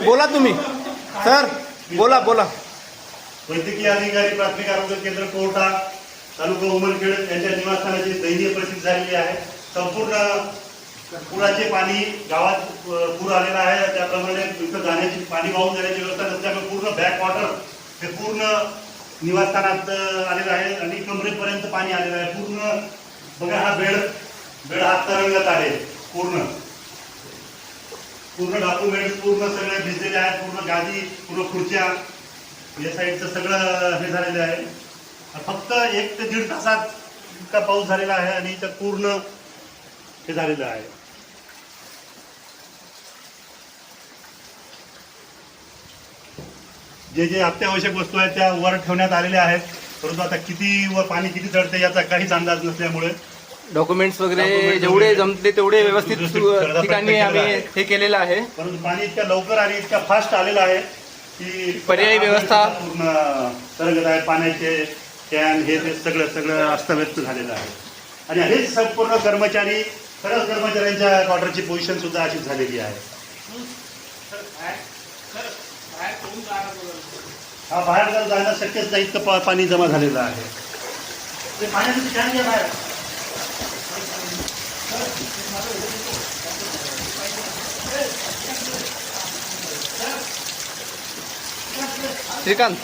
बोला तुम्ही सर, बोला बोला. वैद्यकीय अधिकारी प्राथमिक आरोग्य केंद्र कोर्टा तालुका उमरखेड यांच्या निवासस्थानाची दयनीय परिस्थिती झालेली आहे. संपूर्ण पुराचे पाणी गावात पूर आलेला आहे. त्याप्रमाणे इथं जाण्याची पाणी वाहून जाण्याची व्यवस्था नसल्यामुळे पूर्ण बॅकवॉटर हे पूर्ण निवासस्थानात आलेलं आहे आणि कमरेपर्यंत पाणी आलेलं आहे. पूर्ण बघा हा बेड हात तरंगत आहे. पूर्ण डॉक्युमेंट्स पूर्ण सगळे भिजलेले आहेत. पूर्ण गादी, पूर्ण खुर्च्या, या साईडचं सगळं हे झालेलं आहे. फक्त 1 ते 1.5 तासात इतका पाऊस झालेला आहे आणि इथं पूर्ण हे झालेलं आहे. जे अत्यावश्यक वस्तू आहेत त्या वर ठेवण्यात आलेल्या आहेत. परंतु आता किती व पाणी किती चढते याचा काहीच अंदाज नसल्यामुळे डॉक्युमेंट्स वगैरे जेवढे जमते तेवढे व्यवस्थित ठिकाणी आम्ही हे केलेलं आहे. परंतु पाणी इतक्या लवकर आणि इतक्या फास्ट आलेलं आहे की पर्यायी व्यवस्था पूर्ण तरंगत आहे. पाण्याचे कॅन हे ते सगळं अस्तव्यस्त झालेलं आहे. आणि हेच संपूर्ण कर्मचारी, खरंच कर्मचाऱ्यांच्या क्वार्टरची पोझिशन सुद्धा अशीच झालेली आहे. हा बाहेर जर जाणं शक्यच नाही, इतकं पाणी जमा झालेलं आहे. ते पाण्याचं कॅन घ्या बाहेर. श्रीकांत